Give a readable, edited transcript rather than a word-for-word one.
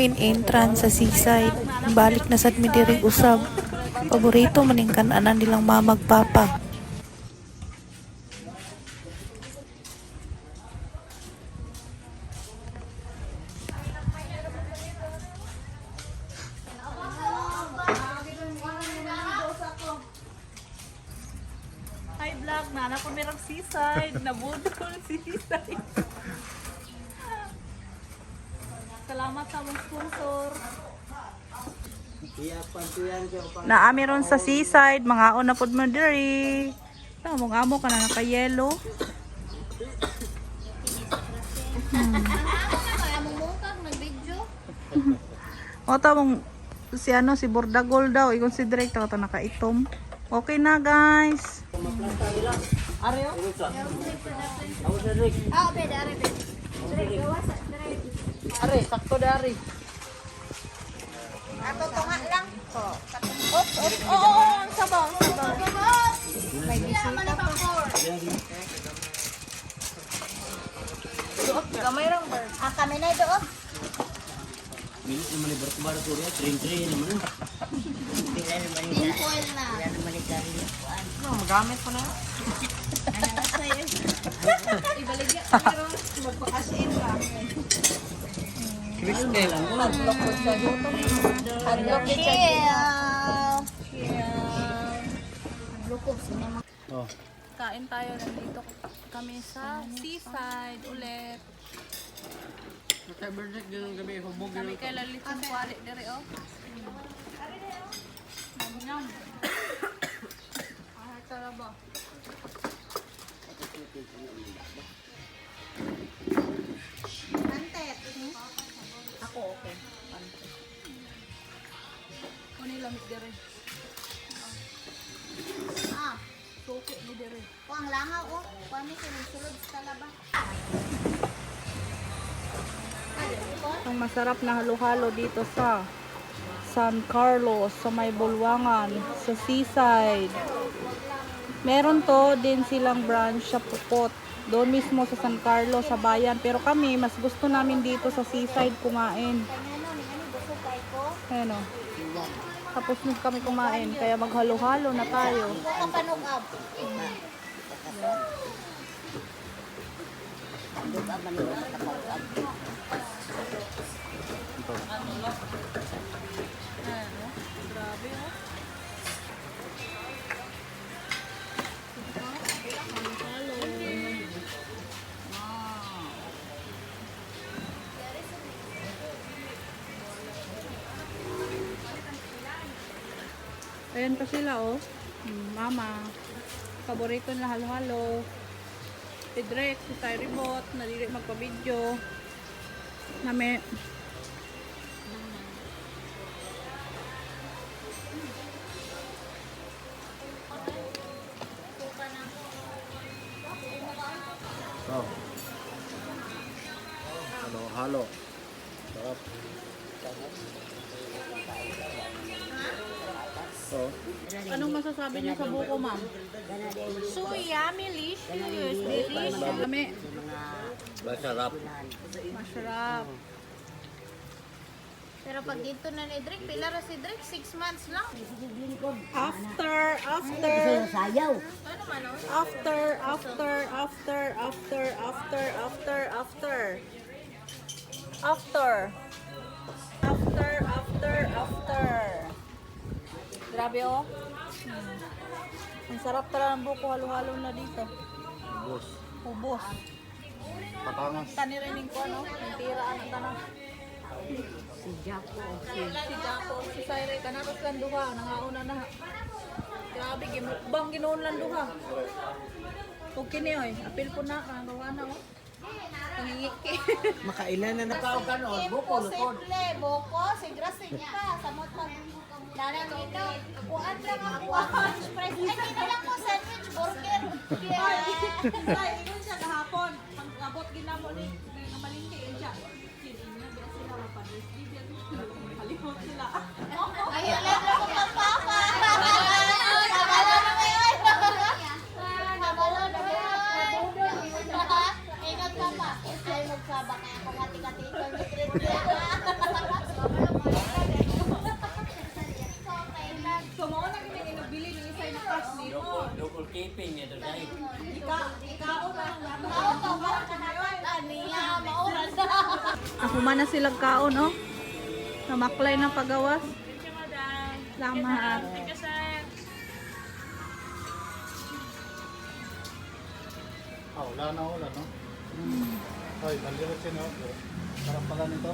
Main entrance sa seaside. Balik na sad mi diri usab. Paborito maning kan-anan nilang mamagpapa. Hi vlog, nana ko merang seaside, nabudol seaside. Salamat sa mong sponsor. Naami ron sa seaside, mga una pod mo diri. Tama mong amo ka na naka-yellow. O tamong si ano si Bordagol daw, i-consider ito ito naka-itom. Okay na guys. Areo? Are, sakto dari. Ato tunga lang. Oo, ang sabaw, ang sabaw. May bisita pa. Suot, gamay lang ba? Kami na doon. Minit naman ni Bartubara to rin, train naman. Tinfoil na. No, magamit ko na. Ibaligya. Pero magpakasin lang. Kibigil kayo lang, wala. Hadlok chill. Lukob sinema. Oh. Kain tayo, nandito kami sa seaside ulit. Cyberneck ganun gabi, hubog Kami kay Lalitong Kuwali diri oh. Nyam. Ah, tara ba? Antet. Ako okay. Kuni lamig diri. Ah, Suki ni diri. ko ang langaw oh. Kami sulod sa talaba. Ang masarap na halo-halo dito sa San Carlos, sa may Bulwangan, sa seaside. Meron to din silang branch sa Pupot. Doon mismo sa San Carlos, sa bayan. Pero kami, mas gusto namin dito sa seaside kumain. Busog kay ko. Ayan o. Tapos na kami kumain. Kaya maghalo-halo na tayo. Ko ka panugab. Grabe oh. Ayan pa sila oh. Mama. Paborito na halo-halo. Si Drake, si Tyribot, nadili magpa-video. Nami. Oh. Halo. Sarap. Oh. Anong masasabi niyo sa buko, ma'am? So yummy, delicious, delicious. Kami. Masarap. Masarap. Pero pag dito na ni Drake, pila ra si Drake? 6 months lang. After. Sayaw. After. Grabe oh. Ang sarap talaga ng buko, halo-halo na dito. Bus. Ubos. Patangas. Tanirinig ko ano, yung tiraan ang tanong. Si Jaco, si Saire, kanaros lang duha, nangauna na. Grabe, gimukbang ginoon lang duha. Kung kini oy, apil po na, kanagawa na oh. Pangingiki. Makailan na nakaw ka no? Buko, lukod. Simple, buko, sigra sigta, samot pa. Lala dito, kuan lang ako, express. Ay, dito lang po, sandwich, burger. Ay, yun siya kahapon. Pag abot ginamo ni malingki siya. Kinina biya sila mapadres. Kalimot sila. Ay, alam ko pang papa. Nabalo na ngayon. Nabalo na ngayon. Ingat ka pa. Ay, magsabak. Kaya kung hati-hati ikaw ni Trinity. tiping niya doon dahil. Tao to, parang kanatan niya, mauras na. Nakuha na silang kaon, oh. Namaklay na pagawas. Salamat. Wala na, no? Ay, baliwat siya, no? Sarap pala nito.